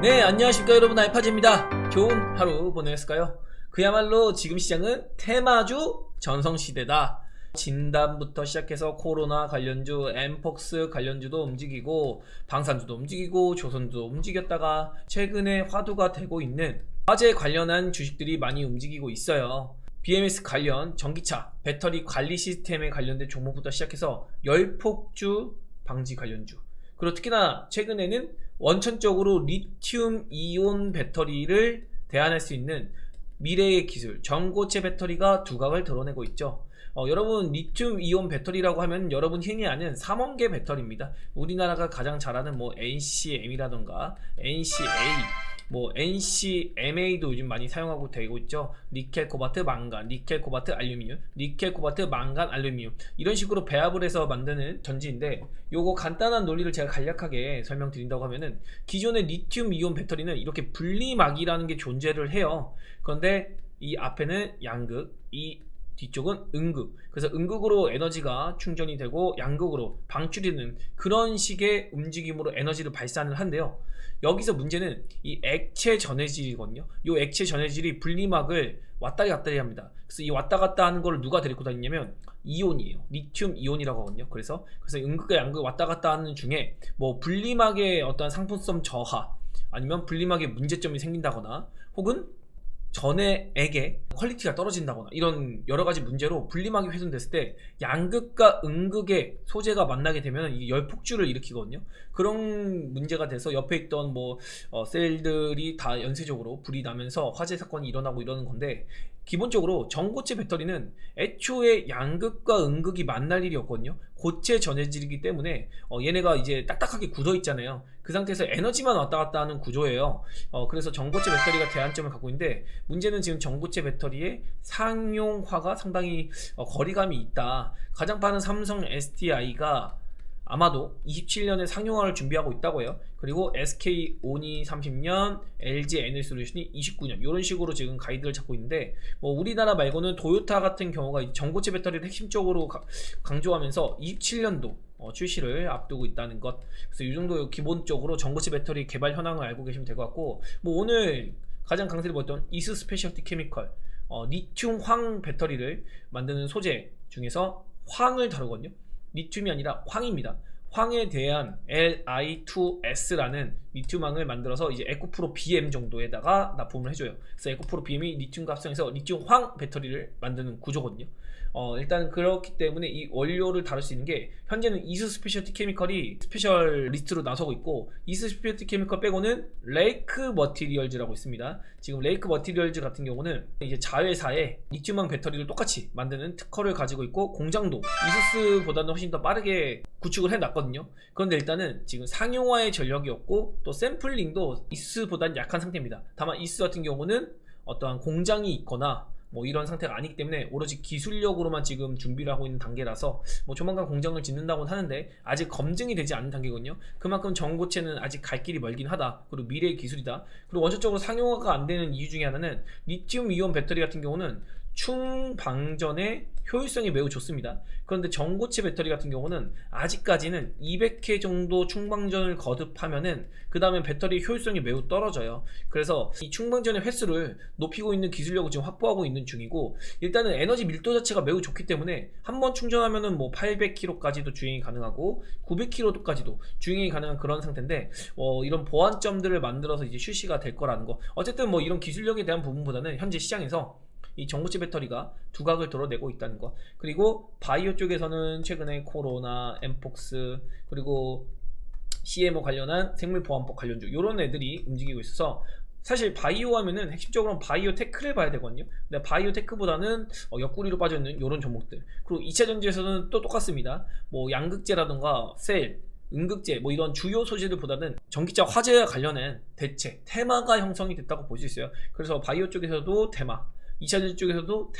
네, 안녕하십니까 여러분, 알파즈입니다. 좋은 하루 보내셨을까요? 그야말로 지금 시장은 테마주 전성시대다. 진단부터 시작해서 코로나 관련주, 엠폭스 관련주도 움직이고 방산주도 움직이고 조선주도 움직였다가 최근에 화두가 되고 있는 화재 관련한 주식들이 많이 움직이고 있어요. BMS 관련 전기차, 배터리 관리 시스템에 관련된 종목부터 시작해서 열폭주 방지 관련주, 그리고 특히나 최근에는 원천적으로 리튬 이온 배터리를 대안할 수 있는 미래의 기술 전고체 배터리가 두각을 드러내고 있죠. 여러분, 리튬 이온 배터리라고 하면 여러분 흔히 아는 삼원계 배터리입니다. 우리나라가 가장 잘 아는 뭐 NCM이라던가 NCA, 뭐 NCMA도 요즘 많이 사용하고 되고 있죠. 니켈, 코발트, 망간, 니켈, 코발트, 알루미늄, 니켈, 코발트, 망간, 알루미늄, 이런 식으로 배합을 해서 만드는 전지인데, 요거 간단한 논리를 제가 간략하게 설명드린다고 하면은, 기존의 리튬 이온 배터리는 이렇게 분리막이라는 게 존재를 해요. 그런데 이 앞에는 양극, 이 뒤쪽은 음극. 그래서 음극으로 에너지가 충전이 되고 양극으로 방출이 되는 그런 식의 움직임으로 에너지를 발산을 한대요. 여기서 문제는 이 액체 전해질이거든요. 이 액체 전해질이 분리막을 왔다리 갔다리 합니다. 그래서 이 왔다 갔다 하는 걸 누가 데리고 다니냐면 이온이에요. 리튬 이온이라고 하거든요. 그래서 음극과 양극 왔다 갔다 하는 중에 뭐 분리막의 어떤 상품성 저하, 아니면 분리막에 문제점이 생긴다거나, 혹은 전해액의 퀄리티가 떨어진다거나, 이런 여러가지 문제로 분리막이 훼손됐을 때 양극과 음극의 소재가 만나게 되면 이게 열폭주를 일으키거든요. 그런 문제가 돼서 옆에 있던 셀들이 다 연쇄적으로 불이 나면서 화재 사건이 일어나고 이러는 건데, 기본적으로 전고체 배터리는 애초에 양극과 음극이 만날 일이 없거든요. 고체 전해질이기 때문에 얘네가 이제 딱딱하게 굳어 있잖아요. 그 상태에서 에너지만 왔다 갔다 하는 구조예요. 그래서 전고체 배터리가 대안점을 갖고 있는데, 문제는 지금 전고체 배터리의 상용화가 상당히 거리감이 있다. 가장 빠른 삼성 SDI가 아마도 27년에 상용화를 준비하고 있다고 해요. 그리고 SK 온이 30년, LG 에너지솔루션이 29년, 이런 식으로 지금 가이드를 잡고 있는데, 뭐 우리나라 말고는 도요타 같은 경우가 전고체 배터리를 핵심적으로 강조하면서 27년도 출시를 앞두고 있다는 것. 그래서 이 정도 기본적으로 전고체 배터리 개발 현황을 알고 계시면 될 것 같고, 뭐 오늘 가장 강세를 보였던 이스 스페셜티 케미컬, 리튬 황 배터리를 만드는 소재 중에서 황을 다루거든요. 리튬이 아니라 황입니다. 황에 대한 Li2S라는 리튬황을 만들어서 이제 에코프로 BM 정도에다가 납품을 해줘요. 그래서 에코프로 BM이 리튬과 합성해서 리튬 황 배터리를 만드는 구조거든요. 일단 그렇기 때문에 이 원료를 다룰 수 있는 게, 현재는 이스 스페셜티 케미컬이 스페셜 리스트로 나서고 있고, 이스 스페셜티 케미컬 빼고는 레이크 머티리얼즈라고 있습니다. 지금 레이크 머티리얼즈 같은 경우는 이제 자회사에 리튬황 배터리를 똑같이 만드는 특허를 가지고 있고, 공장도 이스스보다는 훨씬 더 빠르게 구축을 해놨거든요. 그런데 일단은 지금 상용화의 전력이 없고, 또 샘플링도 이스보다는 약한 상태입니다. 다만 이스 같은 경우는 어떠한 공장이 있거나 뭐 이런 상태가 아니기 때문에 오로지 기술력으로만 지금 준비를 하고 있는 단계라서, 뭐 조만간 공장을 짓는다고는 하는데 아직 검증이 되지 않은 단계거든요. 그만큼 전고체는 아직 갈 길이 멀긴 하다. 그리고 미래의 기술이다. 그리고 원천적으로 상용화가 안 되는 이유 중에 하나는, 리튬 이온 배터리 같은 경우는 충방전의 효율성이 매우 좋습니다. 그런데 전고체 배터리 같은 경우는 아직까지는 200회 정도 충방전을 거듭하면은 그 다음에 배터리 효율성이 매우 떨어져요. 그래서 이 충방전의 횟수를 높이고 있는 기술력을 지금 확보하고 있는 중이고, 일단은 에너지 밀도 자체가 매우 좋기 때문에 한번 충전하면은 뭐 800km까지도 주행이 가능하고 900km까지도 주행이 가능한 그런 상태인데, 이런 보완점들을 만들어서 이제 출시가 될 거라는 거. 어쨌든 뭐 이런 기술력에 대한 부분보다는 현재 시장에서 이 전고체 배터리가 두각을 드러내고 있다는 것. 그리고 바이오 쪽에서는 최근에 코로나, 엠폭스, 그리고 CMO 관련한 생물보안법 관련주, 이런 애들이 움직이고 있어서, 사실 바이오 하면은 핵심적으로는 바이오 테크를 봐야 되거든요. 근데 바이오 테크보다는 옆구리로 빠져있는 이런 종목들. 그리고 2차 전지에서는 또 똑같습니다. 뭐 양극재라던가 셀, 음극재, 뭐 이런 주요 소재들보다는 전기차 화재와 관련된 대체 테마가 형성이 됐다고 볼 수 있어요. 그래서 바이오 쪽에서도 테마, 2차 전지 쪽에서도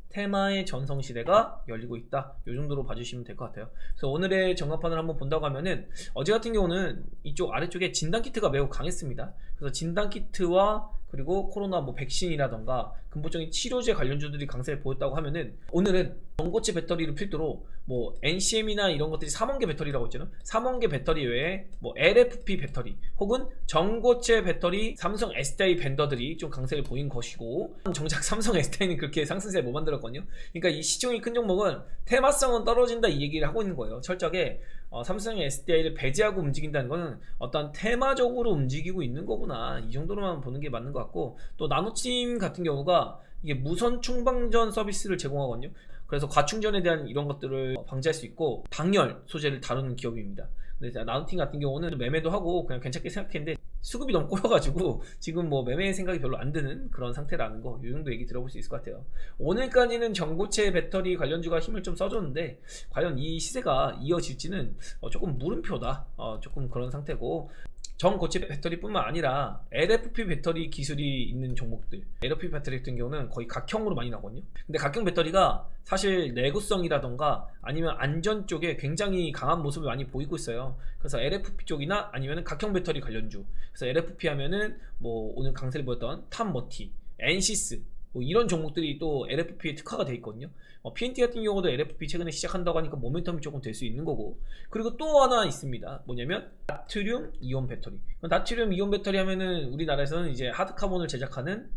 테마의 전성시대가 열리고 있다. 이 정도로 봐주시면 될 것 같아요. 그래서 오늘의 정합판을 한번 본다고 하면은, 어제 같은 경우는 이쪽 아래쪽에 진단키트가 매우 강했습니다. 그래서 진단키트와 그리고 코로나 뭐 백신이라던가 근본적인 치료제 관련주들이 강세를 보였다고 하면은, 오늘은 전고체 배터리를 필두로 뭐 NCM이나 이런 것들이 3원계 배터리라고 했잖아요. 3원계 배터리 외에 뭐 LFP 배터리 혹은 전고체 배터리 삼성 SDI 벤더들이 좀 강세를 보인 것이고, 정작 삼성 SDI는 그렇게 상승세를 못 만들었거든요. 그러니까 이 시총이 큰 종목은 테마성은 떨어진다 이 얘기를 하고 있는 거예요. 철저하게 삼성 SDI를 배제하고 움직인다는 거는 어떤 테마적으로 움직이고 있는 거구나, 이 정도로만 보는 게 맞는 것 같고, 또 나노팀 같은 경우가 이게 무선 충방전 서비스를 제공하거든요. 그래서 과충전에 대한 이런 것들을 방지할 수 있고 방열 소재를 다루는 기업입니다. 근데 나노팀 같은 경우는 매매도 하고 그냥 괜찮게 생각했는데 수급이 너무 꼬여가지고 지금 뭐 매매 생각이 별로 안 드는 그런 상태라는 거, 이 정도 얘기 들어볼 수 있을 것 같아요. 오늘까지는 전고체 배터리 관련주가 힘을 좀 써줬는데 과연 이 시세가 이어질지는 조금 물음표다, 조금 그런 상태고, 전고체 배터리뿐만 아니라 LFP 배터리 기술이 있는 종목들, LFP 배터리 같은 경우는 거의 각형으로 많이 나거든요. 근데 각형 배터리가 사실 내구성이라던가 아니면 안전 쪽에 굉장히 강한 모습을 많이 보이고 있어요. 그래서 LFP 쪽이나 아니면 각형 배터리 관련주, 그래서 LFP 하면은 뭐 오늘 강세를 보였던 탑머티, 엔시스, 뭐 이런 종목들이 또 LFP에 특화가 돼 있거든요. PNT 같은 경우도 LFP 최근에 시작한다고 하니까 모멘텀이 조금 될 수 있는 거고, 그리고 또 하나 있습니다. 뭐냐면 나트륨 이온 배터리. 나트륨 이온 배터리 하면은 우리나라에서는 이제 하드카본을 제작하는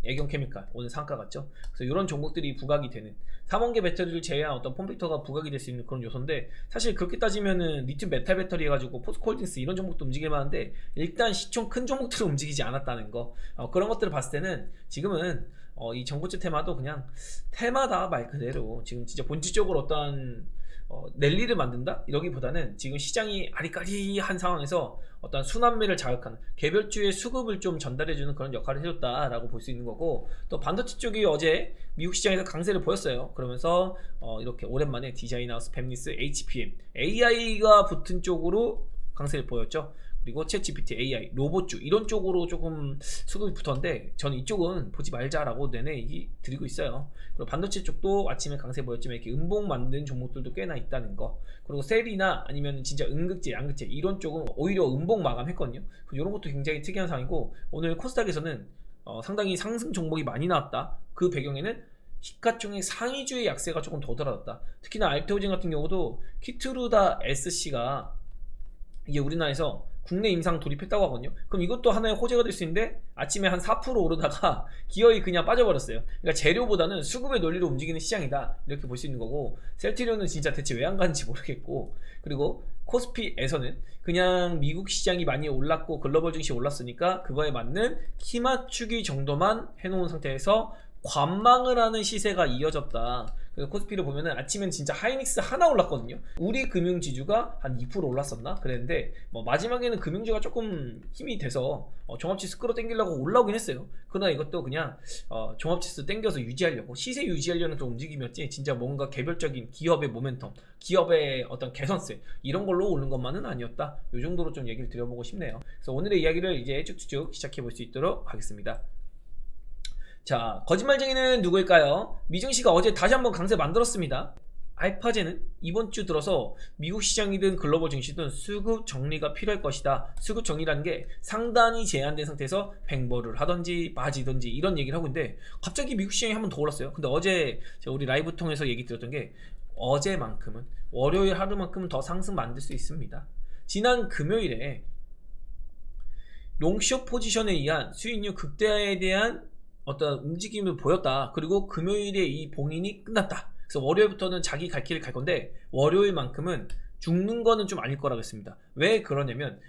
애경 케미칼, 오늘 상가 같죠. 그래서 이런 종목들이 부각이 되는, 3원계 배터리를 제외한 어떤 폼팩터가 부각이 될 수 있는 그런 요소인데, 사실 그렇게 따지면은 리튬 메탈 배터리 해가지고 포스코홀딩스 이런 종목도 움직일 만한데, 일단 시총 큰 종목들은 움직이지 않았다는 거, 그런 것들을 봤을 때는 지금은 이 전고체 테마도 그냥 테마다 말 그대로, 지금 진짜 본질적으로 어떤 랠리를 만든다? 이러기보다는 지금 시장이 아리까리한 상황에서 어떤 순환매를 자극하는, 개별주의 수급을 좀 전달해주는 그런 역할을 해줬다라고 볼 수 있는 거고, 또 반도체 쪽이 어제 미국 시장에서 강세를 보였어요. 그러면서 이렇게 오랜만에 디자인하우스, 팹리스, HPM, AI가 붙은 쪽으로 강세를 보였죠. 그리고 챗GPT, AI, 로봇주 이런 쪽으로 조금 수급이 붙었는데, 저는 이쪽은 보지 말자라고 내내 얘기 드리고 있어요. 그리고 반도체 쪽도 아침에 강세 보였지만 이렇게 음봉 만든 종목들도 꽤나 있다는 거, 그리고 셀이나 아니면 진짜 음극재, 양극재 이런 쪽은 오히려 음봉 마감했거든요. 이런 것도 굉장히 특이한 상황이고, 오늘 코스닥에서는 상당히 상승 종목이 많이 나왔다. 그 배경에는 시가총액 상위주의 약세가 조금 더 들어갔다. 특히나 알테오젠 같은 경우도 키트루다 SC가 이게 우리나라에서 국내 임상 돌입했다고 하거든요. 그럼 이것도 하나의 호재가 될 수 있는데, 아침에 한 4% 오르다가 기어이 그냥 빠져버렸어요. 그러니까 재료보다는 수급의 논리로 움직이는 시장이다, 이렇게 볼 수 있는 거고, 셀트리온은 진짜 대체 왜 안 가는지 모르겠고, 그리고 코스피에서는 그냥 미국 시장이 많이 올랐고 글로벌 증시 올랐으니까 그거에 맞는 키 맞추기 정도만 해놓은 상태에서 관망을 하는 시세가 이어졌다. 그래서 코스피를 보면은 아침엔 진짜 하이닉스 하나 올랐거든요. 우리 금융지주가 한 2% 올랐었나? 그랬는데 마지막에는 금융주가 조금 힘이 돼서 종합지수 끌어당기려고 올라오긴 했어요. 그러나 이것도 그냥 종합지수 당겨서 유지하려고, 시세 유지하려는 그런 움직임이었지, 진짜 뭔가 개별적인 기업의 모멘텀, 기업의 어떤 개선세 이런 걸로 오른 것만은 아니었다. 이 정도로 좀 얘기를 드려보고 싶네요. 그래서 오늘의 이야기를 이제 쭉쭉쭉 시작해 볼 수 있도록 하겠습니다. 자, 거짓말쟁이는 누구일까요? 미증시가 어제 다시 한번 강세 만들었습니다. 알파제는 이번 주 들어서 미국 시장이든 글로벌 증시든 수급 정리가 필요할 것이다. 수급 정리라는 게 상단이 제한된 상태에서 횡보를 하든지 빠지든지 이런 얘기를 하고 있는데, 갑자기 미국 시장이 한번 더 올랐어요. 근데 어제 제가 우리 라이브 통해서 얘기 드렸던 게, 어제만큼은, 월요일 하루만큼은 더 상승 만들 수 있습니다. 지난 금요일에 롱숏 포지션에 의한 수익률 극대화에 대한 어떤 움직임을 보였다. 그리고 금요일에 이 봉인이 끝났다. 그래서 월요일부터는 자기 갈 길을 갈 건데, 월요일만큼은 죽는 거는 좀 아닐 거라고 했습니다. 왜 그러냐면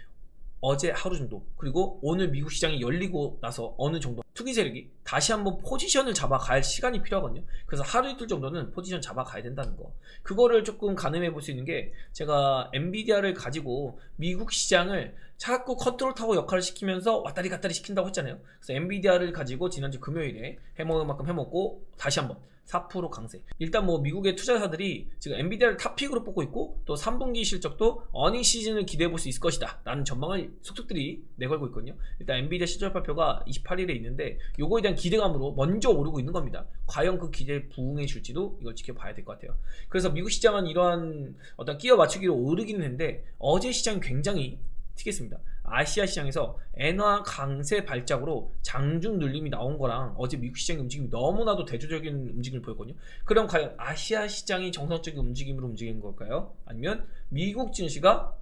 어제 하루 정도, 그리고 오늘 미국 시장이 열리고 나서 어느 정도 투기 세력이 다시 한번 포지션을 잡아갈 시간이 필요하거든요. 그래서 하루 이틀 정도는 포지션 잡아가야 된다는 거, 그거를 조금 가늠해 볼 수 있는 게, 제가 엔비디아를 가지고 미국 시장을 자꾸 컨트롤 타워 역할을 시키면서 왔다리 갔다리 시킨다고 했잖아요. 그래서 엔비디아를 가지고 지난주 금요일에 해먹을 만큼 해먹고 다시 한번 4% 강세. 일단 뭐 미국의 투자사들이 지금 엔비디아를 탑픽으로 뽑고 있고, 또 3분기 실적도 어닝 시즌을 기대해 볼 수 있을 것이다 라는 전망을 속속들이 내걸고 있거든요. 일단 엔비디아 실적 발표가 28일에 있는데, 요거에 대한 기대감으로 먼저 오르고 있는 겁니다. 과연 그 기대에 부응해 줄지도 이걸 지켜봐야 될 것 같아요. 그래서 미국 시장은 이러한 어떤 끼어 맞추기로 오르기는 했는데, 어제 시장이 굉장히 튀겠습니다. 아시아 시장에서 엔화 강세 발작으로 장중 눌림이 나온 거랑 어제 미국 시장의 움직임이 너무나도 대조적인 움직임을 보였거든요. 그럼 과연 아시아 시장이 정상적인 움직임으로 움직이는 걸까요? 아니면 미국 증시가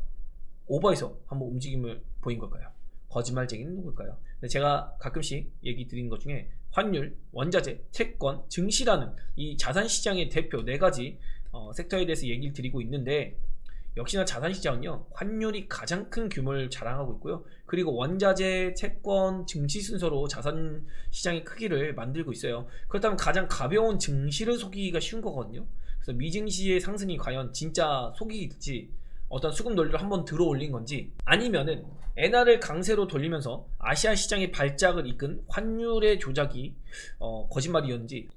오버해서 한번 움직임을 보인 걸까요? 거짓말쟁이는 누굴까요? 제가 가끔씩 얘기 드린 것 중에 환율, 원자재, 채권, 증시라는 이 자산시장의 대표 4가지 섹터에 대해서 얘기를 드리고 있는데, 역시나 자산시장은요, 환율이 가장 큰 규모를 자랑하고 있고요. 그리고 원자재, 채권, 증시 순서로 자산시장의 크기를 만들고 있어요. 그렇다면 가장 가벼운 증시를 속이기가 쉬운 거거든요. 그래서 미증시의 상승이 과연 진짜 속이기일지, 어떤 수급 논리를 한번 들어 올린 건지, 아니면은 엔화를 강세로 돌리면서 아시아 시장의 발작을 이끈 환율의 조작이 거짓말이었는지,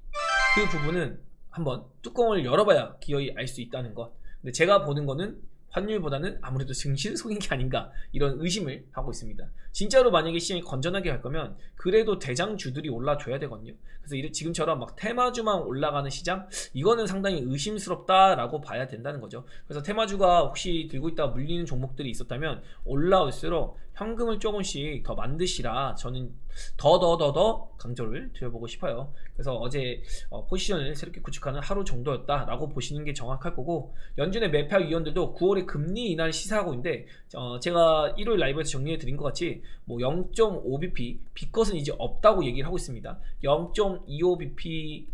그 부분은 한번 뚜껑을 열어봐야 기어이 알 수 있다는 것. 근데 제가 보는 거는 환율보다는 아무래도 증시를 속인 게 아닌가, 이런 의심을 하고 있습니다. 진짜로 만약에 시장이 건전하게 갈 거면 그래도 대장주들이 올라줘야 되거든요. 그래서 지금처럼 막 테마주만 올라가는 시장, 이거는 상당히 의심스럽다라고 봐야 된다는 거죠. 그래서 테마주가 혹시 들고 있다가 물리는 종목들이 있었다면 올라올수록 현금을 조금씩 더 만드시라 저는 더 강조를 드려보고 싶어요. 그래서 어제 포지션을 새롭게 구축하는 하루 정도였다라고 보시는 게 정확할 거고, 연준의 매파 위원들도 9월에 금리 인하를 시사하고 있는데, 제가 일요일 라이브에서 정리해 드린 것 같이 뭐 0.5bp 빚것은 이제 없다고 얘기를 하고 있습니다. 0.25bp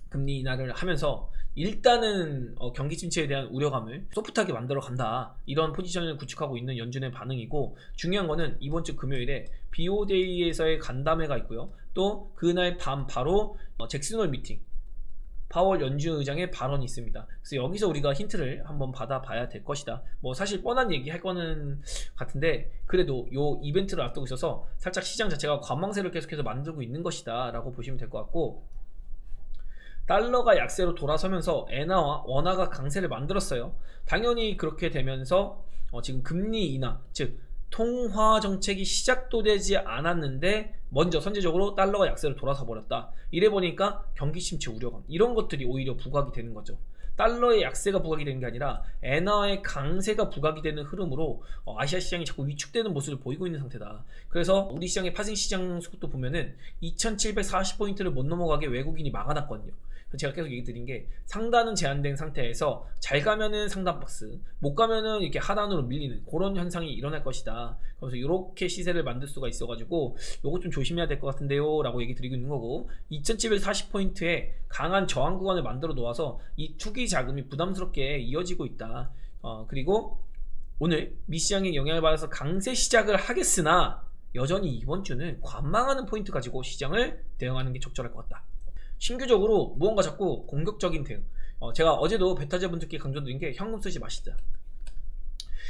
금리 인하를 하면서 일단은 경기 침체에 대한 우려감을 소프트하게 만들어 간다, 이런 포지션을 구축하고 있는 연준의 반응이고, 중요한 거는 이번 주 금요일에 BOJ에서의 간담회가 있고요. 또 그날 밤 바로 잭슨홀 미팅, 파월 연준 의장의 발언이 있습니다. 그래서 여기서 우리가 힌트를 한번 받아봐야 될 것이다. 뭐 사실 뻔한 얘기 할 거는 같은데, 그래도 요 이벤트를 앞두고 있어서 살짝 시장 자체가 관망세를 계속해서 만들고 있는 것이다 라고 보시면 될 것 같고, 달러가 약세로 돌아서면서 엔화와 원화가 강세를 만들었어요. 당연히 그렇게 되면서 지금 금리 인하, 즉 통화 정책이 시작도 되지 않았는데 먼저 선제적으로 달러가 약세로 돌아서 버렸다. 이래 보니까 경기 침체 우려감, 이런 것들이 오히려 부각이 되는 거죠. 달러의 약세가 부각이 되는 게 아니라 엔화의 강세가 부각이 되는 흐름으로 아시아 시장이 자꾸 위축되는 모습을 보이고 있는 상태다. 그래서 우리 시장의 파생 시장 속도 보면은 2740포인트를 못 넘어가게 외국인이 막아놨거든요. 제가 계속 얘기 드린 게, 상단은 제한된 상태에서 잘 가면은 상단 박스, 못 가면은 이렇게 하단으로 밀리는 그런 현상이 일어날 것이다. 그래서 이렇게 시세를 만들 수가 있어가지고 요거 좀 조심해야 될 것 같은데요 라고 얘기 드리고 있는 거고, 2740포인트에 강한 저항 구간을 만들어 놓아서 이 투기 자금이 부담스럽게 이어지고 있다. 그리고 오늘 미시장의 영향을 받아서 강세 시작을 하겠으나 여전히 이번 주는 관망하는 포인트 가지고 시장을 대응하는 게 적절할 것 같다. 신규적으로 무언가 자꾸 공격적인 대응, 제가 어제도 베타제분들께 강조드린 게 현금 쓰지 마시자.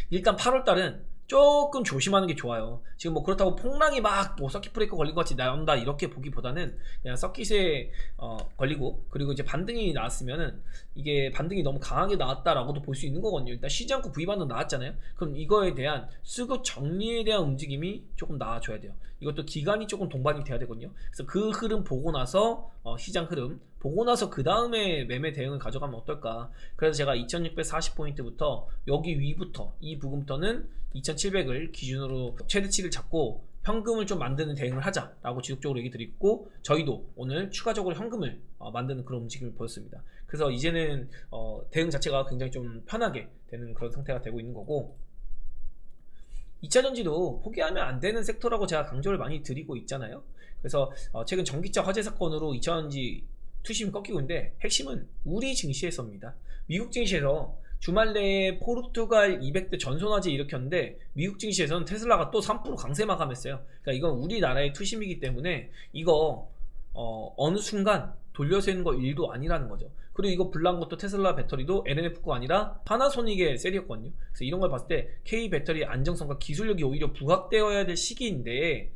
일단 8월달은 조금 조심하는 게 좋아요. 지금 뭐 그렇다고 폭락이 막 뭐 서킷 브레이커 걸린 것 같이 나온다 이렇게 보기보다는 그냥 서킷에 걸리고, 그리고 이제 반등이 나왔으면은 이게 반등이 너무 강하게 나왔다라고도 볼 수 있는 거거든요. 일단 쉬지 않고 V반등 나왔잖아요. 그럼 이거에 대한 수급 정리에 대한 움직임이 조금 나와줘야 돼요. 이것도 기간이 조금 동반이 돼야 되거든요. 그래서 그 흐름 보고 나서 시장 흐름 보고 나서 그 다음에 매매 대응을 가져가면 어떨까. 그래서 제가 2640포인트부터 여기 위부터 이 부분부터는 2700을 기준으로 최대치를 잡고 현금을 좀 만드는 대응을 하자라고 지속적으로 얘기 드리고, 저희도 오늘 추가적으로 현금을 만드는 그런 움직임을 보였습니다. 그래서 이제는 대응 자체가 굉장히 좀 편하게 되는 그런 상태가 되고 있는 거고, 2차전지도 포기하면 안 되는 섹터라고 제가 강조를 많이 드리고 있잖아요. 그래서 최근 전기차 화재 사건으로 2차전지 투심이 꺾이고 있는데, 핵심은 우리 증시에서입니다. 미국 증시에서 주말 내에 포르투갈 200대 전손화재 일으켰는데 미국 증시에서는 테슬라가 또 3% 강세 마감했어요. 그러니까 이건 우리나라의 투심이기 때문에 이거 어느 순간 돌려세우는 거 일도 아니라는 거죠. 그리고 이거 불난 것도 테슬라 배터리도 LNF가 아니라 파나소닉의 셀이었거든요. 그래서 이런 걸 봤을 때 K 배터리의 안정성과 기술력이 오히려 부각되어야 될 시기인데,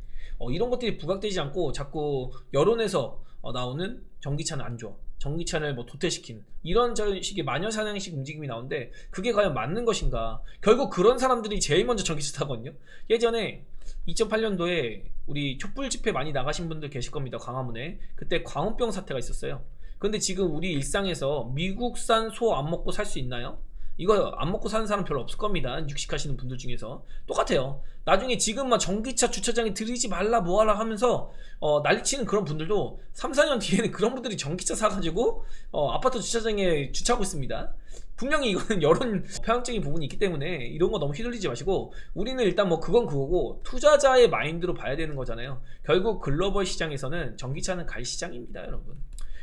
이런 것들이 부각되지 않고 자꾸 여론에서 나오는 전기차는 안 좋아, 전기차를 뭐 도태시키는 이런 식의 마녀사냥식 움직임이 나오는데, 그게 과연 맞는 것인가. 결국 그런 사람들이 제일 먼저 전기차 타거든요. 예전에 2008년도에 우리 촛불 집회 많이 나가신 분들 계실 겁니다. 광화문에 그때 광우병 사태가 있었어요. 근데 지금 우리 일상에서 미국산 소 안 먹고 살 수 있나요? 이거 안 먹고 사는 사람 별로 없을 겁니다. 육식 하시는 분들 중에서. 똑같아요. 나중에 지금 막 전기차 주차장에 들이지 말라 뭐하라 하면서 난리치는 그런 분들도 3, 4년 뒤에는 그런 분들이 전기차 사가지고 아파트 주차장에 주차하고 있습니다. 분명히 이거는 여론 편향적인 부분이 있기 때문에 이런 거 너무 휘둘리지 마시고, 우리는 일단 뭐 그건 그거고 투자자의 마인드로 봐야 되는 거잖아요. 결국 글로벌 시장에서는 전기차는 갈 시장입니다, 여러분.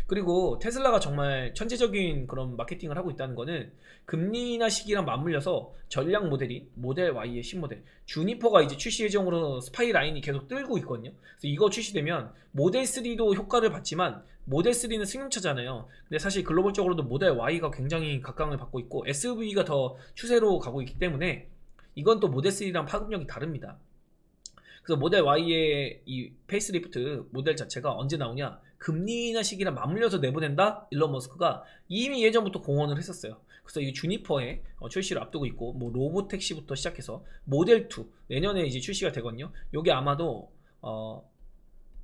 그리고 테슬라가 정말 천재적인 그런 마케팅을 하고 있다는 거는 금리 인하 시기랑 맞물려서 전략 모델인 모델 Y의 신모델 주니퍼가 이제 출시 예정으로 스파이 라인이 계속 뜨고 있거든요. 그래서 이거 출시되면 모델 3도 효과를 받지만 모델 3는 승용차잖아요. 근데 사실 글로벌적으로도 모델 Y가 굉장히 각광을 받고 있고 SUV가 더 추세로 가고 있기 때문에 이건 또 모델 3랑 파급력이 다릅니다. 그래서 모델 Y의 이 페이스리프트 모델 자체가 언제 나오냐, 금리 인하 시기랑 맞물려서 내보낸다. 일론 머스크가 이미 예전부터 공언을 했었어요. 그래서 이 주니퍼의 출시를 앞두고 있고, 뭐 로보택시부터 시작해서 모델 2 내년에 이제 출시가 되거든요. 요게 아마도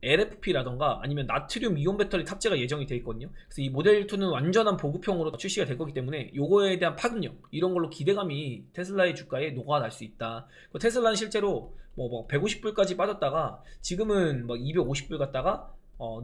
LFP라던가 아니면 나트륨 이온 배터리 탑재가 예정이 돼 있거든요. 그래서 이 모델 2는 완전한 보급형으로 출시가 될 거기 때문에 요거에 대한 파급력 이런 걸로 기대감이 테슬라의 주가에 녹아날 수 있다. 테슬라는 실제로 뭐 150불까지 빠졌다가 지금은 뭐 250불 갔다가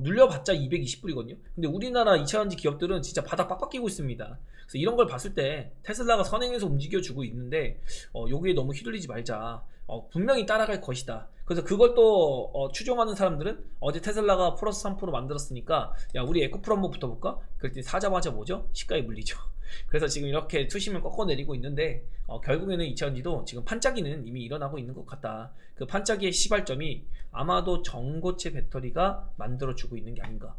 눌려봤자 220불이거든요. 근데 우리나라 2차전지 기업들은 진짜 바닥 빡빡 끼고 있습니다. 그래서 이런 걸 봤을 때 테슬라가 선행해서 움직여주고 있는데 여기에 너무 휘둘리지 말자. 분명히 따라갈 것이다. 그래서 그걸 또 추종하는 사람들은 어제 테슬라가 플러스 3% 만들었으니까 야 우리 에코프로 한번 붙어볼까? 그랬더니 사자마자 뭐죠? 시가에 물리죠. 그래서 지금 이렇게 투심을 꺾어내리고 있는데 결국에는 2차전지도 지금 판짜기는 이미 일어나고 있는 것 같다. 그 판짜기의 시발점이 아마도 전고체 배터리가 만들어주고 있는 게 아닌가.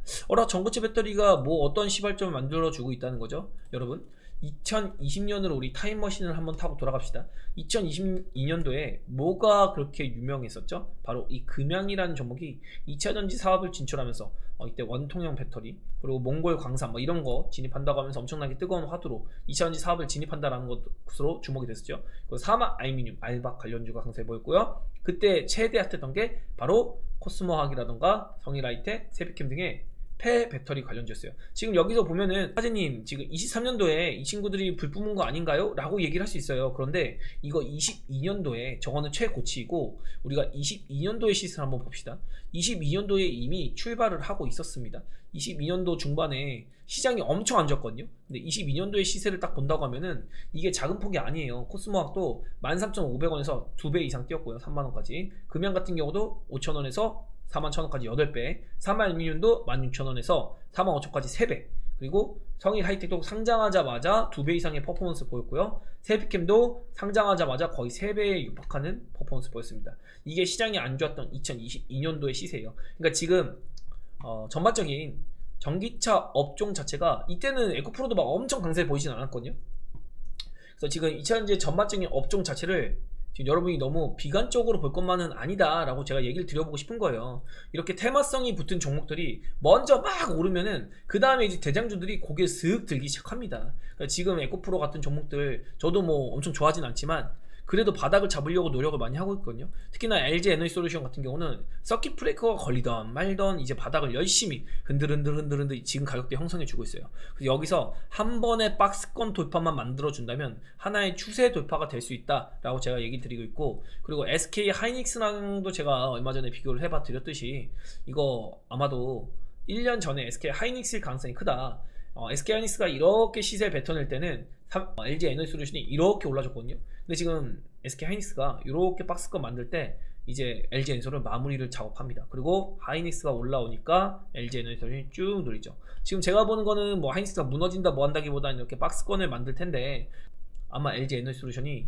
전고체 배터리가 뭐 어떤 시발점을 만들어주고 있다는 거죠, 여러분? 2020년으로 우리 타임머신을 한번 타고 돌아갑시다. 2022년도에 뭐가 그렇게 유명했었죠? 바로 이 금양이라는 종목이 2차전지 사업을 진출하면서 이때 원통형 배터리 그리고 몽골 광산 뭐 이런 거 진입한다고 하면서 엄청나게 뜨거운 화두로 2차전지 사업을 진입한다라는 것으로 주목이 됐었죠. 그리고 사막 알루미늄 알박 관련주가 강세에 보였고요. 그때 최대 핫했던 게 바로 코스모학이라던가 성일아이텍, 세비캠 등의 폐 배터리 관련주였어요. 지금 여기서 보면은 사장님 지금 23년도에 이 친구들이 불 뿜은 거 아닌가요? 라고 얘기를 할 수 있어요. 그런데 이거 22년도에 저거는 최고치이고 우리가 22년도의 시세를 한번 봅시다. 22년도에 이미 출발을 하고 있었습니다. 22년도 중반에 시장이 엄청 안 좋았거든요. 근데 22년도의 시세를 딱 본다고 하면은 이게 작은 폭이 아니에요. 코스모학도 13,500원에서 2배 이상 뛰었고요. 3만원까지. 금양 같은 경우도 5,000원에서 41,000원까지 8배, 사마알루미늄도 16,000원에서 45,000원까지 3배, 그리고 성일하이텍도 상장하자마자 2배 이상의 퍼포먼스 보였고요. 세비캠도 상장하자마자 거의 3배에 육박하는 퍼포먼스 보였습니다. 이게 시장이 안 좋았던 2022년도의 시세예요. 그러니까 지금 전반적인 전기차 업종 자체가 이때는 에코프로도 막 엄청 강세를 보이진 않았거든요. 그래서 지금 2차전지 전반적인 업종 자체를 지금 여러분이 너무 비관적으로 볼 것만은 아니다 라고 제가 얘기를 드려보고 싶은 거예요. 이렇게 테마성이 붙은 종목들이 먼저 막 오르면은 그 다음에 이제 대장주들이 고개를 슥 들기 시작합니다. 그러니까 지금 에코프로 같은 종목들 저도 뭐 엄청 좋아하진 않지만 그래도 바닥을 잡으려고 노력을 많이 하고 있거든요. 특히나 LG 에너지솔루션 같은 경우는 서킷 브레이커가 걸리던 말던 이제 바닥을 열심히 흔들흔들 지금 가격대 형성해 주고 있어요. 그래서 여기서 한 번의 박스권 돌파만 만들어 준다면 하나의 추세 돌파가 될 수 있다라고 제가 얘기 드리고 있고, 그리고 SK 하이닉스랑도 제가 얼마 전에 비교를 해봐 드렸듯이 이거 아마도 1년 전에 SK 하이닉스일 가능성이 크다. SK 하이닉스가 이렇게 시세 뱉어낼 때는 LG 에너지솔루션이 이렇게 올라줬거든요. 근데 지금 SK 하이닉스가 이렇게 박스권 만들 때 이제 LG 엔솔은 마무리를 작업합니다. 그리고 하이닉스가 올라오니까 LG 에너지솔루션이 쭉 누리죠. 지금 제가 보는 거는 뭐 하이닉스가 무너진다 뭐 한다기보다는 이렇게 박스권을 만들 텐데 아마 LG 에너지솔루션이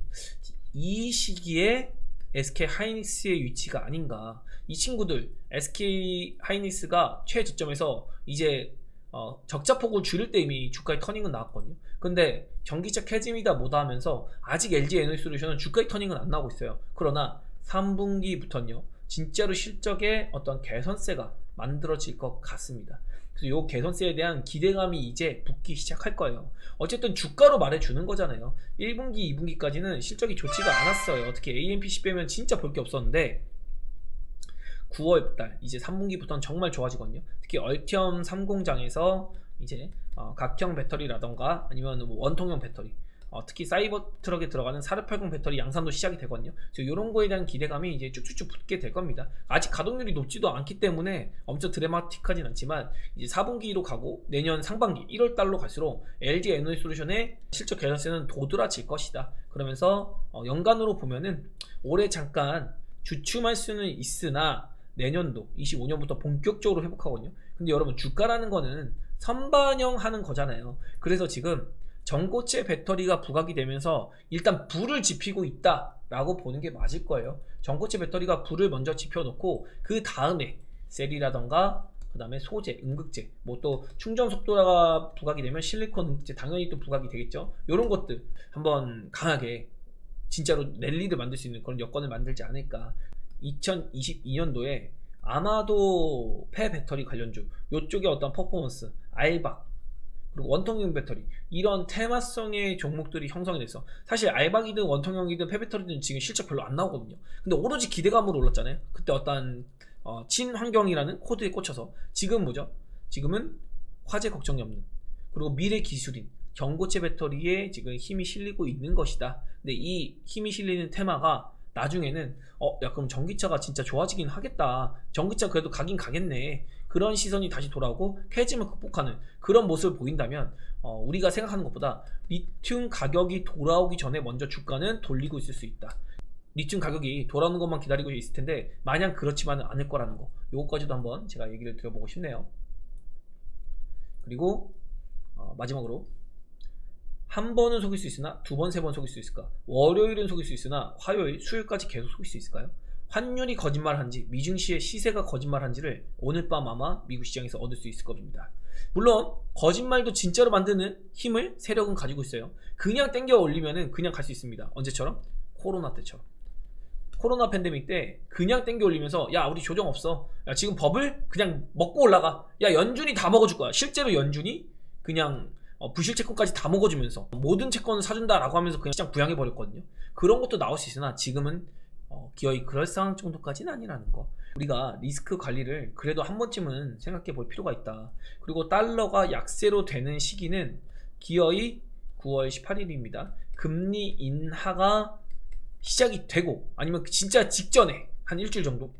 이 시기에 SK 하이닉스의 위치가 아닌가. 이 친구들 SK 하이닉스가 최저점에서 이제 적자폭을 줄일 때 이미 주가의 터닝은 나왔거든요. 근데 전기차 캐즘이다 뭐다 하면서 아직 LG 에너지솔루션은 주가의 터닝은 안 나오고 있어요. 그러나 3분기부터는요 진짜로 실적의 어떤 개선세가 만들어질 것 같습니다. 그래서 이 개선세에 대한 기대감이 이제 붙기 시작할 거예요. 어쨌든 주가로 말해주는 거잖아요. 1분기, 2분기까지는 실적이 좋지가 않았어요. 특히 AMPC 빼면 진짜 볼 게 없었는데 9월달 이제 3분기부터는 정말 좋아지거든요. 특히 얼티엄 3공장에서 이제 각형 배터리라던가 아니면 뭐 원통형 배터리 특히 사이버 트럭에 들어가는 4680 배터리 양산도 시작이 되거든요. 그래서 이런 거에 대한 기대감이 이제 쭉쭉쭉 붙게 될 겁니다. 아직 가동률이 높지도 않기 때문에 엄청 드라마틱하진 않지만 이제 4분기로 가고 내년 상반기 1월 달로 갈수록 LG 에너지솔루션의 실적 개선세는 도드라질 것이다. 그러면서 연간으로 보면은 올해 잠깐 주춤할 수는 있으나 내년도 25년부터 본격적으로 회복하거든요. 근데 여러분 주가라는 거는 선반영하는 거잖아요. 그래서 지금 전고체 배터리가 부각이 되면서 일단 불을 지피고 있다라고 보는 게 맞을 거예요. 전고체 배터리가 불을 먼저 지펴놓고 그 다음에 셀이라던가 그 다음에 소재, 음극재, 뭐 또 충전 속도가 부각이 되면 실리콘 음극재 당연히 또 부각이 되겠죠. 이런 것들 한번 강하게 진짜로 랠리를 만들 수 있는 그런 여건을 만들지 않을까. 2022년도에 아마도 폐배터리 관련주 요쪽에 어떤 퍼포먼스, 알박 그리고 원통형 배터리 이런 테마성의 종목들이 형성이 됐어. 사실 알박이든 원통형이든 폐배터리든 지금 실적 별로 안 나오거든요. 근데 오로지 기대감으로 올랐잖아요. 그때 어떤 친환경이라는 코드에 꽂혀서 지금 뭐죠? 지금은 화재 걱정이 없는 그리고 미래 기술인 전고체 배터리에 지금 힘이 실리고 있는 것이다. 근데 이 힘이 실리는 테마가 나중에는 야 그럼 전기차가 진짜 좋아지긴 하겠다. 전기차 그래도 가긴 가겠네. 그런 시선이 다시 돌아오고 캐즘을 극복하는 그런 모습을 보인다면 우리가 생각하는 것보다 리튬 가격이 돌아오기 전에 먼저 주가는 돌리고 있을 수 있다. 리튬 가격이 돌아오는 것만 기다리고 있을 텐데 마냥 그렇지만은 않을 거라는 거. 요거까지도 한번 제가 얘기를 드려보고 싶네요. 그리고 마지막으로 한 번은 속일 수 있으나 두 번, 세 번 속일 수 있을까? 월요일은 속일 수 있으나 화요일, 수요일까지 계속 속일 수 있을까요? 환율이 거짓말한지 미증시의 시세가 거짓말한지를 오늘 밤 아마 미국 시장에서 얻을 수 있을 겁니다. 물론 거짓말도 진짜로 만드는 힘을 세력은 가지고 있어요. 그냥 땡겨 올리면은 그냥 갈 수 있습니다. 언제처럼? 코로나 때처럼. 코로나 팬데믹 때 그냥 땡겨 올리면서 야 우리 조정 없어. 야 지금 버블 그냥 먹고 올라가. 야 연준이 다 먹어줄 거야. 실제로 연준이 그냥 부실 채권까지 다 먹어주면서 모든 채권을 사준다라고 하면서 그냥 시장 부양해버렸거든요. 그런 것도 나올 수 있으나 지금은 기어이 그럴싸한 정도까지는 아니라는 거. 우리가 리스크 관리를 그래도 한 번쯤은 생각해 볼 필요가 있다. 그리고 달러가 약세로 되는 시기는 기어이 9월 18일입니다. 금리 인하가 시작이 되고 아니면 진짜 직전에 한 일주일 정도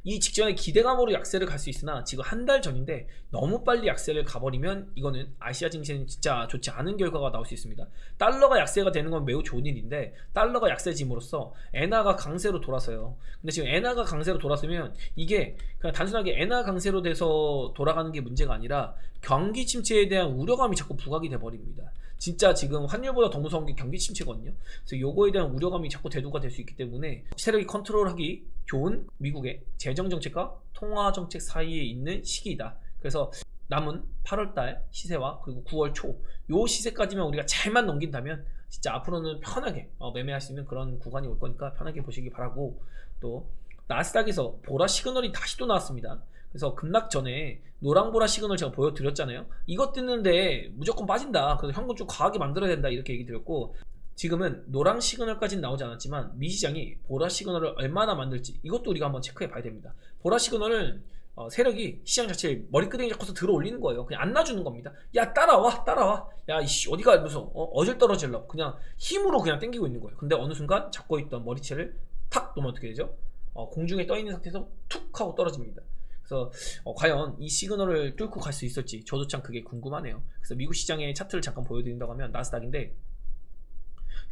이 직전에 기대감으로 약세를 갈 수 있으나 지금 한 달 전인데 너무 빨리 약세를 가버리면 이거는 아시아 증시는 진짜 좋지 않은 결과가 나올 수 있습니다. 달러가 약세가 되는 건 매우 좋은 일인데 달러가 약세짐으로써 엔화가 강세로 돌아서요. 근데 지금 엔화가 강세로 돌아서면 이게 그냥 단순하게 엔화 강세로 돼서 돌아가는 게 문제가 아니라 경기 침체에 대한 우려감이 자꾸 부각이 돼버립니다. 진짜 지금 환율보다 더 무서운 게 경기 침체거든요. 그래서 요거에 대한 우려감이 자꾸 대두가 될 수 있기 때문에 세력이 컨트롤하기 좋은 미국의 재정정책과 통화정책 사이에 있는 시기이다. 그래서 남은 8월달 시세와 그리고 9월 초 요 시세까지만 우리가 잘만 넘긴다면 진짜 앞으로는 편하게 매매할 수 있는 그런 구간이 올 거니까 편하게 보시기 바라고, 또 나스닥에서 보라 시그널이 다시 또 나왔습니다. 그래서 급락 전에 노랑보라 시그널 제가 보여드렸잖아요. 이거 뜨는데 무조건 빠진다. 그래서 현금 좀 과하게 만들어야 된다 이렇게 얘기 드렸고, 지금은 노랑 시그널까지는 나오지 않았지만 미시장이 보라 시그널을 얼마나 만들지 이것도 우리가 한번 체크해 봐야 됩니다. 보라 시그널은 세력이 시장 자체에 머리끄댕이 잡고서 들어 올리는 거예요. 그냥 안 놔주는 겁니다. 야 따라와 야 이씨 어디가 무슨 어질 떨어질러 그냥 힘으로 그냥 땡기고 있는 거예요. 근데 어느 순간 잡고 있던 머리채를 탁 놓으면 어떻게 되죠? 공중에 떠 있는 상태에서 툭 하고 떨어집니다. 그래서 과연 이 시그널을 뚫고 갈 수 있을지 저도 참 그게 궁금하네요. 그래서 미국 시장의 차트를 잠깐 보여드린다고 하면 나스닥인데,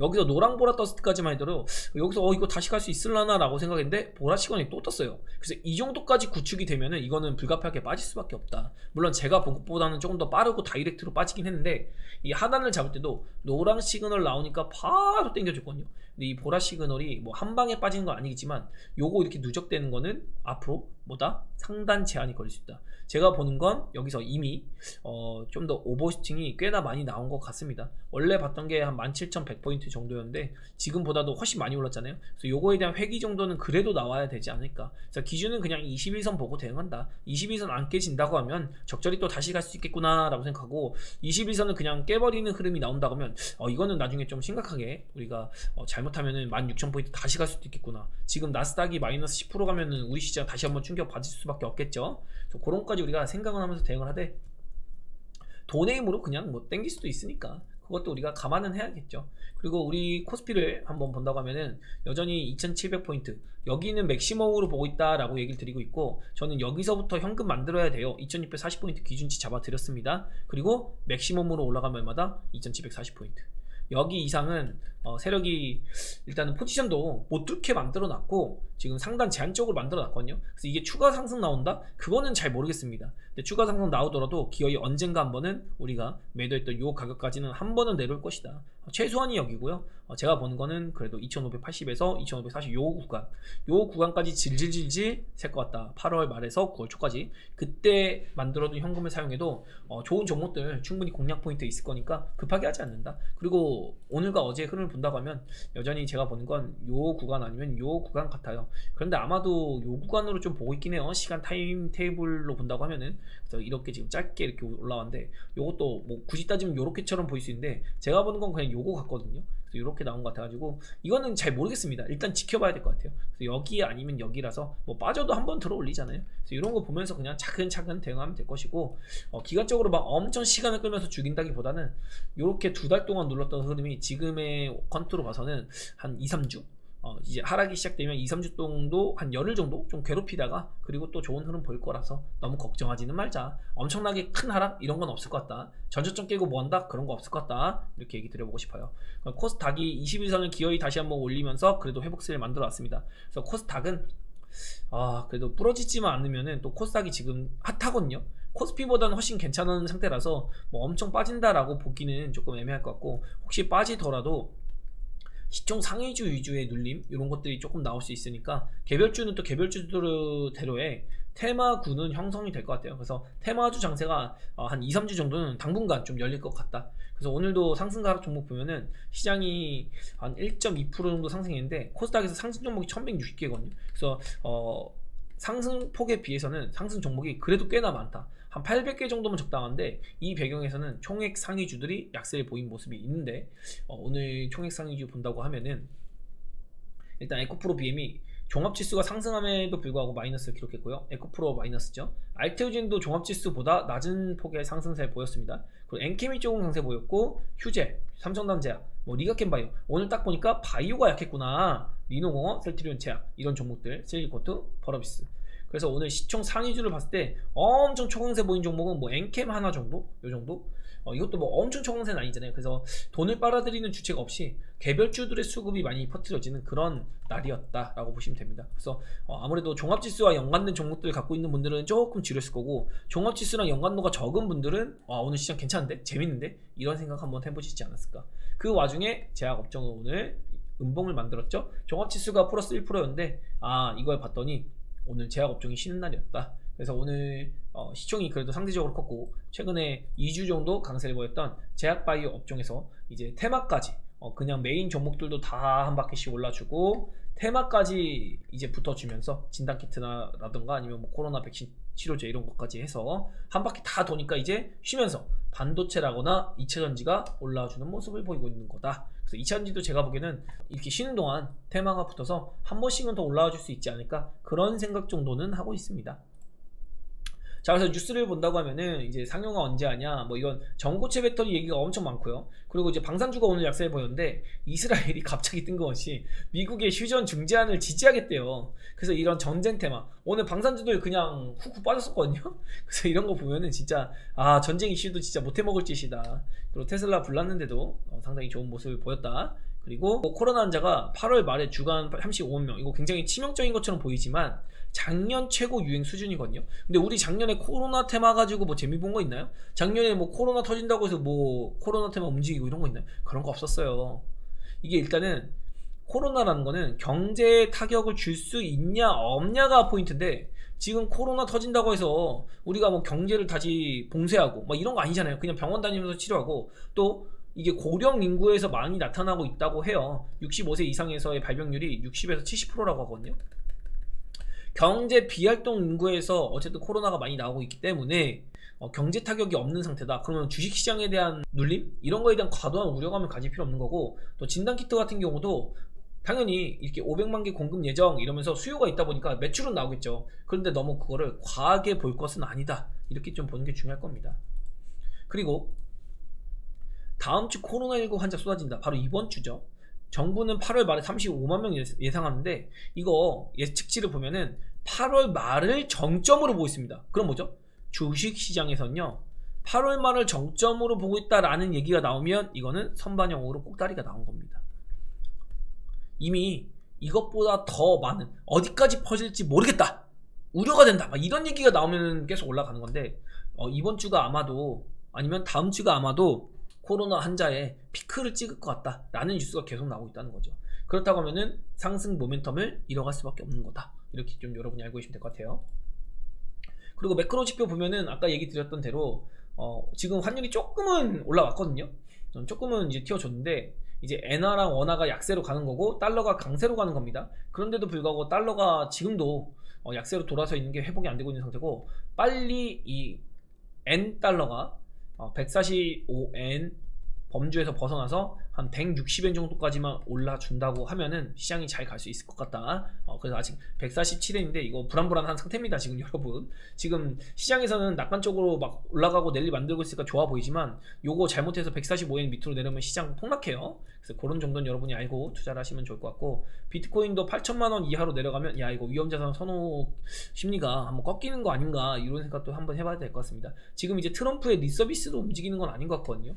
여기서 노랑보라 떴을 때까지만 해도 여기서 이거 다시 갈 수 있을라나 라고 생각했는데 보라 시그널이 또 떴어요. 그래서 이 정도까지 구축이 되면은 이거는 불가피하게 빠질 수밖에 없다. 물론 제가 본 것보다는 조금 더 빠르고 다이렉트로 빠지긴 했는데 이 하단을 잡을 때도 노랑 시그널 나오니까 바로 땡겨줬거든요. 근데 이 보라 시그널이 뭐 한 방에 빠지는 건 아니겠지만 요거 이렇게 누적되는 거는 앞으로 뭐다? 상단 제한이 걸릴 수 있다. 제가 보는 건 여기서 이미 좀 더 오버슈팅이 꽤나 많이 나온 것 같습니다. 원래 봤던 게 한 17,100포인트 정도였는데 지금보다도 훨씬 많이 올랐잖아요. 그래서 요거에 대한 회귀 정도는 그래도 나와야 되지 않을까. 그래서 기준은 그냥 21선 보고 대응한다. 21선 안 깨진다고 하면 적절히 또 다시 갈 수 있겠구나 라고 생각하고, 21선을 그냥 깨버리는 흐름이 나온다고 하면 이거는 나중에 좀 심각하게 우리가 잘못하면은 16,000포인트 다시 갈 수도 있겠구나. 지금 나스닥이 마이너스 10% 가면은 우리 시장 다시 한번 충격 받을 수밖에 없겠죠. 그래서 그런 것까지 우리가 생각을 하면서 대응을 하되, 돈의 힘으로 그냥 뭐 땡길 수도 있으니까 그것도 우리가 감안은 해야겠죠. 그리고 우리 코스피를 한번 본다고 하면은 여전히 2700포인트 여기는 맥시멈으로 보고 있다라고 얘기를 드리고 있고, 저는 여기서부터 현금 만들어야 돼요. 2640포인트 기준치 잡아 드렸습니다. 그리고 맥시멈으로 올라가면 얼마다? 2740포인트. 여기 이상은 세력이 일단은 포지션도 못 뚫게 만들어 놨고 지금 상단 제한적으로 만들어 놨거든요. 그래서 이게 추가 상승 나온다? 그거는 잘 모르겠습니다. 근데 추가 상승 나오더라도 기어이 언젠가 한 번은 우리가 매도했던 요 가격까지는 한 번은 내려올 것이다. 최소한이 여기고요. 제가 보는 거는 그래도 2580에서 2540 요 구간까지 질질질질 셀 것 같다. 8월 말에서 9월 초까지 그때 만들어둔 현금을 사용해도 좋은 종목들 충분히 공략 포인트 있을 거니까 급하게 하지 않는다. 그리고 오늘과 어제의 흐름을 본다고 하면 여전히 제가 보는 건 요 구간 아니면 요 구간 같아요. 그런데 아마도 요 구간으로 좀 보고 있긴 해요. 시간 타임 테이블로 본다고 하면은. 그래서 이렇게 지금 짧게 이렇게 올라왔는데 요것도 뭐 굳이 따지면 요렇게처럼 보일 수 있는데 제가 보는 건 그냥 요거 같거든요. 그래서 이렇게 나온 것 같아가지고 이거는 잘 모르겠습니다. 일단 지켜봐야 될 것 같아요. 그래서 여기 아니면 여기라서 뭐 빠져도 한번 들어 올리잖아요. 그래서 이런 거 보면서 그냥 차근차근 대응하면 될 것이고, 기간적으로 막 엄청 시간을 끌면서 죽인다기보다는 이렇게 2달 동안 눌렀던 흐름이 지금의 컨트로 봐서는 한 2, 3주 이제 하락이 시작되면 2, 3주 정도 한 열흘 정도 좀 괴롭히다가 그리고 또 좋은 흐름 보일 거라서 너무 걱정하지는 말자. 엄청나게 큰 하락 이런 건 없을 것 같다. 전저점 깨고 뭐 한다? 그런 거 없을 것 같다. 이렇게 얘기 드려보고 싶어요. 코스닥이 21선을 기어이 다시 한번 올리면서 그래도 회복세를 만들어 왔습니다. 그래서 코스닥은 그래도 부러지지만 않으면은 또 코스닥이 지금 핫하거든요. 코스피보다는 훨씬 괜찮은 상태라서 뭐 엄청 빠진다라고 보기는 조금 애매할 것 같고, 혹시 빠지더라도 시총 상위주 위주의 눌림 이런 것들이 조금 나올 수 있으니까 개별주는 또 개별주대로의 테마구는 형성이 될 것 같아요. 그래서 테마주 장세가 한 2, 3주 정도는 당분간 좀 열릴 것 같다. 그래서 오늘도 상승가 하락 종목 보면은 시장이 한 1.2% 정도 상승했는데 코스닥에서 상승 종목이 1160개거든요. 그래서 상승폭에 비해서는 상승 종목이 그래도 꽤나 많다. 한 800개 정도면 적당한데 이 배경에서는 총액 상위주들이 약세를 보인 모습이 있는데, 오늘 총액 상위주 본다고 하면은 일단 에코프로 BM이 종합지수가 상승함에도 불구하고 마이너스를 기록했고요. 에코프로 마이너스죠. 알테오진도 종합지수보다 낮은 폭의 상승세를 보였습니다. 그리고 엔케미 쪽은 강세 보였고, 휴제, 삼성전자, 리가켄바이오, 오늘 딱 보니까 바이오가 약했구나. 리노공업, 셀트리온 제약 이런 종목들, 실리코트, 버러비스. 그래서 오늘 시총 상위주를 봤을 때 엄청 초강세 보인 종목은 뭐 엔캠 하나 정도? 요 정도? 이것도 뭐 엄청 초강세는 아니잖아요. 그래서 돈을 빨아들이는 주체가 없이 개별주들의 수급이 많이 퍼뜨려지는 그런 날이었다라고 보시면 됩니다. 그래서 아무래도 종합지수와 연관된 종목들을 갖고 있는 분들은 조금 지루했을 거고, 종합지수랑 연관도가 적은 분들은 오늘 시장 괜찮은데? 재밌는데? 이런 생각 한번 해보시지 않았을까. 그 와중에 제약업종은 오늘 음봉을 만들었죠. 종합지수가 플러스 1%였는데 이걸 봤더니 오늘 제약업종이 쉬는 날이었다. 그래서 오늘 시총이 그래도 상대적으로 컸고, 최근에 2주 정도 강세를 보였던 제약바이오 업종에서 이제 테마까지 그냥 메인 종목들도 다 한 바퀴씩 올라주고 테마까지 이제 붙어주면서 진단키트라든가 아니면 뭐 코로나 백신 치료제 이런 것까지 해서 한 바퀴 다 도니까 이제 쉬면서 반도체라거나 2차전지가 올라와주는 모습을 보이고 있는 거다. 그래서 2차전지도 제가 보기에는 이렇게 쉬는 동안 테마가 붙어서 한 번씩은 더 올라와 줄 수 있지 않을까, 그런 생각 정도는 하고 있습니다. 자, 그래서 뉴스를 본다고 하면은 이제 상용화 언제 하냐 뭐 이런 전고체 배터리 얘기가 엄청 많고요. 그리고 이제 방산주가 오늘 약세를 보였는데 이스라엘이 갑자기 뜬금없이 미국의 휴전 중재안을 지지하겠대요. 그래서 이런 전쟁 테마, 오늘 방산주들 그냥 훅훅 빠졌었거든요. 그래서 이런 거 보면은 진짜 전쟁 이슈도 진짜 못해 먹을 짓이다. 그리고 테슬라 불났는데도 상당히 좋은 모습을 보였다. 그리고 코로나 환자가 8월 말에 주간 35만 명, 이거 굉장히 치명적인 것처럼 보이지만 작년 최고 유행 수준이거든요. 근데 우리 작년에 코로나 테마 가지고 뭐 재미 본 거 있나요? 작년에 뭐 코로나 터진다고 해서 뭐 코로나 테마 움직이고 이런 거 있나요? 그런 거 없었어요. 이게 일단은 코로나라는 거는 경제에 타격을 줄 수 있냐 없냐가 포인트인데, 지금 코로나 터진다고 해서 우리가 뭐 경제를 다시 봉쇄하고 뭐 이런 거 아니잖아요. 그냥 병원 다니면서 치료하고, 또 이게 고령 인구에서 많이 나타나고 있다고 해요. 65세 이상에서의 발병률이 60에서 70%라고 하거든요. 경제 비활동 인구에서 어쨌든 코로나가 많이 나오고 있기 때문에 경제 타격이 없는 상태다. 그러면 주식시장에 대한 눌림? 이런 거에 대한 과도한 우려감을 가질 필요 없는 거고, 또 진단키트 같은 경우도 당연히 이렇게 500만 개 공급 예정 이러면서 수요가 있다 보니까 매출은 나오겠죠. 그런데 너무 그거를 과하게 볼 것은 아니다. 이렇게 좀 보는 게 중요할 겁니다. 그리고 다음 주 코로나19 환자 쏟아진다. 바로 이번 주죠. 정부는 8월 말에 35만 명 예상하는데 이거 예측치를 보면은 8월 말을 정점으로 보고 있습니다. 그럼 뭐죠? 주식시장에서는요 8월 말을 정점으로 보고 있다라는 얘기가 나오면 이거는 선반영으로 꼭다리가 나온 겁니다. 이미 이것보다 더 많은, 어디까지 퍼질지 모르겠다, 우려가 된다, 막 이런 얘기가 나오면 계속 올라가는 건데 이번 주가 아마도, 아니면 다음 주가 아마도 코로나 환자의 피크를 찍을 것 같다 라는 뉴스가 계속 나오고 있다는 거죠. 그렇다고 하면은 상승 모멘텀을 잃어갈 수밖에 없는 거다, 이렇게 좀 여러분이 알고 계시면 될 것 같아요. 그리고 매크로 지표 보면은 아까 얘기 드렸던 대로 지금 환율이 조금은 올라왔거든요. 조금은 이제 튀어줬는데 이제 엔화랑 원화가 약세로 가는 거고 달러가 강세로 가는 겁니다. 그런데도 불구하고 달러가 지금도 약세로 돌아서 있는 게 회복이 안 되고 있는 상태고, 빨리 이 엔 달러가 145엔 범주에서 벗어나서 한 160엔 정도까지만 올라준다고 하면은 시장이 잘 갈 수 있을 것 같다. 그래서 아직 147엔인데 이거 불안불안한 상태입니다. 지금 여러분, 지금 시장에서는 낙관적으로 막 올라가고 랠리 만들고 있으니까 좋아 보이지만 요거 잘못해서 145엔 밑으로 내려오면 시장 폭락해요. 그래서 그런 정도는 여러분이 알고 투자를 하시면 좋을 것 같고, 비트코인도 8천만원 이하로 내려가면 야 이거 위험자산 선호 심리가 한번 꺾이는 거 아닌가, 이런 생각도 한번 해봐야 될 것 같습니다. 지금 이제 트럼프의 리서비스로 움직이는 건 아닌 것 같거든요.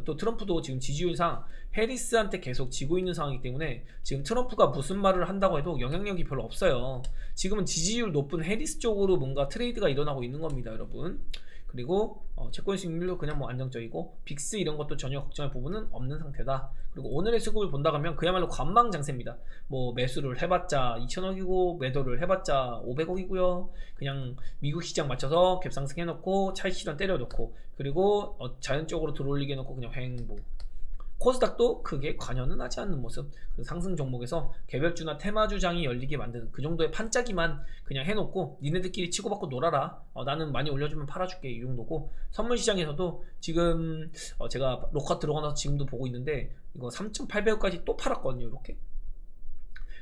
또 트럼프도 지금 지지율상 해리스한테 계속 지고 있는 상황이기 때문에 지금 트럼프가 무슨 말을 한다고 해도 영향력이 별로 없어요. 지금은 지지율 높은 해리스 쪽으로 뭔가 트레이드가 일어나고 있는 겁니다, 여러분. 그리고 채권 수익률도 그냥 뭐 안정적이고 빅스 이런 것도 전혀 걱정할 부분은 없는 상태다. 그리고 오늘의 수급을 본다고 하면 그야말로 관망 장세입니다. 뭐 매수를 해봤자 2천억이고 매도를 해봤자 500억이고요. 그냥 미국 시장 맞춰서 갭상승 해놓고 차익 실현 때려놓고, 그리고 자연적으로 들어올리게 해놓고 그냥 횡보. 코스닥도 크게 관여는 하지 않는 모습. 상승 종목에서 개별주나 테마주장이 열리게 만드는 그 정도의 판짜기만 그냥 해놓고 니네들끼리 치고받고 놀아라, 나는 많이 올려주면 팔아줄게, 이 정도고. 선물시장에서도 지금 제가 로카 들어가서 지금도 보고 있는데 이거 3,800원까지 또 팔았거든요. 이렇게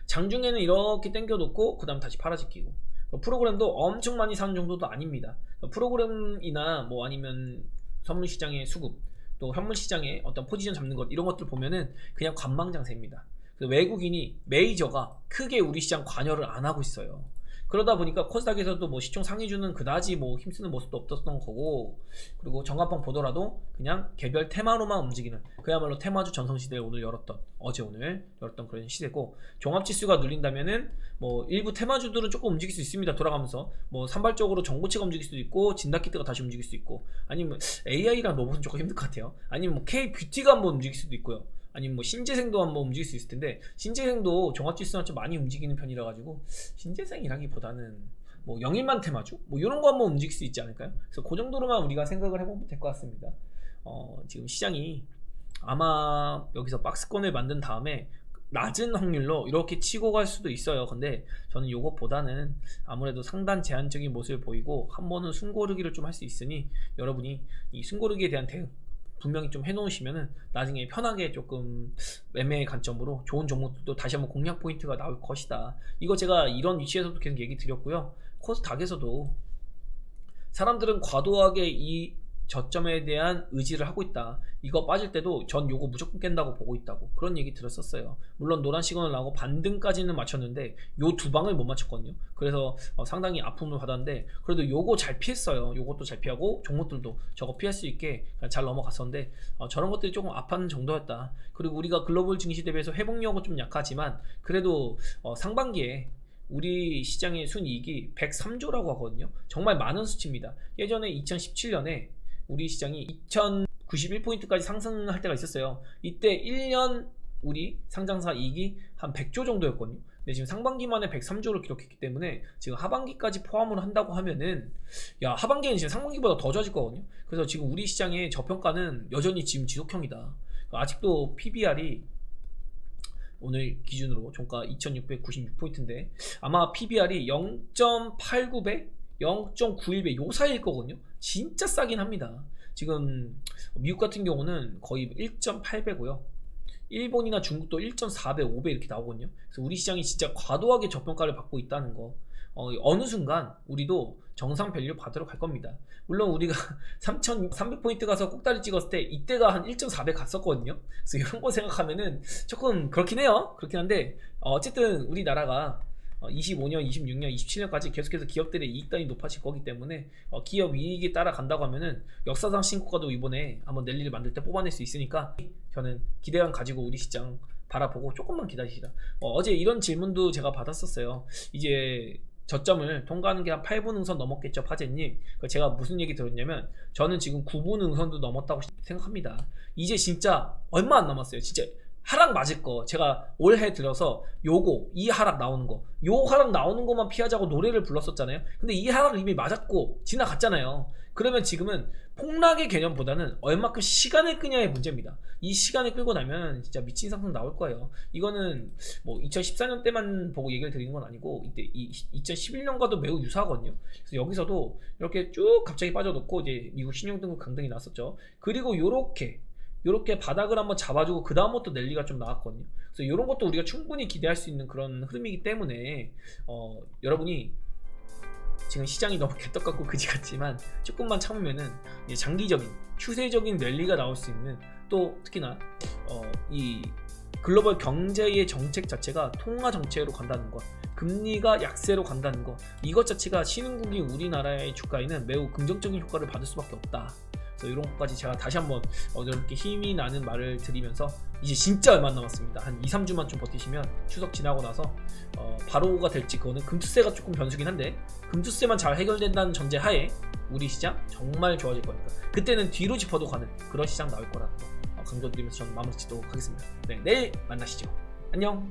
장중에는 이렇게 땡겨놓고 그 다음 다시 팔아지키고. 프로그램도 엄청 많이 사는 정도도 아닙니다. 프로그램이나 뭐 아니면 선물시장의 수급, 또 현물시장의 어떤 포지션 잡는 것, 이런 것들 보면은 그냥 관망장세입니다. 외국인이 메이저가 크게 우리 시장 관여를 안 하고 있어요. 그러다 보니까 코스닥에서도 뭐 시총 상위주는 그다지 뭐 힘쓰는 모습도 없었던 거고, 그리고 전광판 보더라도 그냥 개별 테마로만 움직이는, 그야말로 테마주 전성시대를 오늘 열었던, 오늘 열었던 그런 시대고, 종합지수가 눌린다면은 뭐 일부 테마주들은 조금 움직일 수 있습니다. 돌아가면서 뭐 산발적으로 정보체가 움직일 수도 있고 진다키트가 다시 움직일 수도 있고, 아니면 AI랑 로봇은 조금 힘들 것 같아요. 아니면 뭐 K뷰티가 한번 움직일 수도 있고요. 아니면 뭐 신재생도 한번 움직일 수 있을 텐데, 신재생도 종합지수랑 좀 많이 움직이는 편이라 가지고 신재생이라기보다는 뭐 영일만 테마주 뭐 이런 거 한번 움직일 수 있지 않을까요? 그래서 그 정도로만 우리가 생각을 해보면 될 것 같습니다. 지금 시장이 아마 여기서 박스권을 만든 다음에 낮은 확률로 이렇게 치고 갈 수도 있어요. 근데 저는 요것보다는 아무래도 상단 제한적인 모습을 보이고 한 번은 숨고르기를 좀 할 수 있으니, 여러분이 이 숨고르기에 대한 대응 분명히 좀 해놓으시면은 나중에 편하게 조금 매매의 관점으로 좋은 종목들도 다시 한번 공략 포인트가 나올 것이다. 이거 제가 이런 위치에서도 계속 얘기 드렸고요. 코스닥에서도 사람들은 과도하게 이 저점에 대한 의지를 하고 있다. 이거 빠질 때도 전 요거 무조건 깬다고 보고 있다고, 그런 얘기 들었었어요. 물론 노란 시그널 나오고 반등까지는 맞췄는데 요 두 방을 못 맞췄거든요. 그래서 상당히 아픔을 받았는데 그래도 요거 잘 피했어요. 요것도 잘 피하고 종목들도 저거 피할 수 있게 잘 넘어갔었는데 저런 것들이 조금 아파하는 정도였다. 그리고 우리가 글로벌 증시 대비해서 회복력은 좀 약하지만 그래도 상반기에 우리 시장의 순이익이 103조라고 하거든요. 정말 많은 수치입니다. 예전에 2017년에 우리 시장이 2091포인트까지 상승할 때가 있었어요. 이때 1년 우리 상장사 이익이 한 100조 정도였거든요. 근데 지금 상반기만에 103조를 기록했기 때문에 지금 하반기까지 포함을 한다고 하면은 하반기에는 지금 상반기보다 더 좋아질 거거든요. 그래서 지금 우리 시장의 저평가는 여전히 지금 지속형이다. 아직도 PBR이 오늘 기준으로 종가 2696포인트인데 아마 PBR이 0.89배, 0.91배 요 사이일 거거든요. 진짜 싸긴 합니다. 지금 미국 같은 경우는 거의 1.8배고요. 일본이나 중국도 1.4배, 5배 이렇게 나오거든요. 그래서 우리 시장이 진짜 과도하게 저평가를 받고 있다는 거. 어느 순간 우리도 정상 밸류 받으러 갈 겁니다. 물론 우리가 3,300포인트 가서 꼭다리 찍었을 때 이때가 한 1.4배 갔었거든요. 그래서 이런 거 생각하면은 조금 그렇긴 해요. 그렇긴 한데 어쨌든 우리나라가 25년, 26년, 27년까지 계속해서 기업들의 이익단이 높아질 거기 때문에 기업 이익이 따라간다고 하면은 역사상 신고가도 이번에 한번 랠리를 만들 때 뽑아낼 수 있으니까 저는 기대감 가지고 우리 시장 바라보고 조금만 기다리시라. 어제 이런 질문도 제가 받았었어요. 이제 저점을 통과하는 게 한 8분 응선 넘었겠죠, 파제님. 제가 무슨 얘기 들었냐면 저는 지금 9분 응선도 넘었다고 생각합니다. 이제 진짜 얼마 안 남았어요. 진짜 하락 맞을 거 제가 올해 들어서 이 하락 나오는 거, 요 하락 나오는 것만 피하자고 노래를 불렀었잖아요. 근데 이 하락 이미 맞았고 지나갔잖아요. 그러면 지금은 폭락의 개념보다는 얼마큼 시간을 끄냐의 문제입니다. 이 시간을 끌고 나면 진짜 미친 상승 나올 거예요. 이거는 뭐 2014년 때만 보고 얘기를 드리는 건 아니고 이때 2011년과도 매우 유사하거든요. 그래서 여기서도 이렇게 쭉 갑자기 빠져놓고 이제 미국 신용등급 강등이 났었죠. 그리고 요렇게 바닥을 한번 잡아주고 그 다음부터 랠리가 좀 나왔거든요. 그래서 이런 것도 우리가 충분히 기대할 수 있는 그런 흐름이기 때문에 여러분이 지금 시장이 너무 개떡 같고 그지 같지만 조금만 참으면은 이제 장기적인 추세적인 랠리가 나올 수 있는, 또 특히나 이 글로벌 경제의 정책 자체가 통화 정책으로 간다는 것, 금리가 약세로 간다는 것, 이것 자체가 신흥국인 우리나라의 주가에는 매우 긍정적인 효과를 받을 수밖에 없다. 이런 것까지 제가 다시 한번 이렇게 힘이 나는 말을 드리면서 이제 진짜 얼마 안 남았습니다. 한 2-3주만 좀 버티시면 추석 지나고 나서 바로가 될지, 그거는 금투세가 조금 변수긴 한데 금투세만 잘 해결된다는 전제 하에 우리 시장 정말 좋아질 거니까 그때는 뒤로 짚어도 가는 그런 시장 나올 거라는 거 강조드리면서 저는 마무리 짓도록 하겠습니다. 네, 내일 만나시죠. 안녕.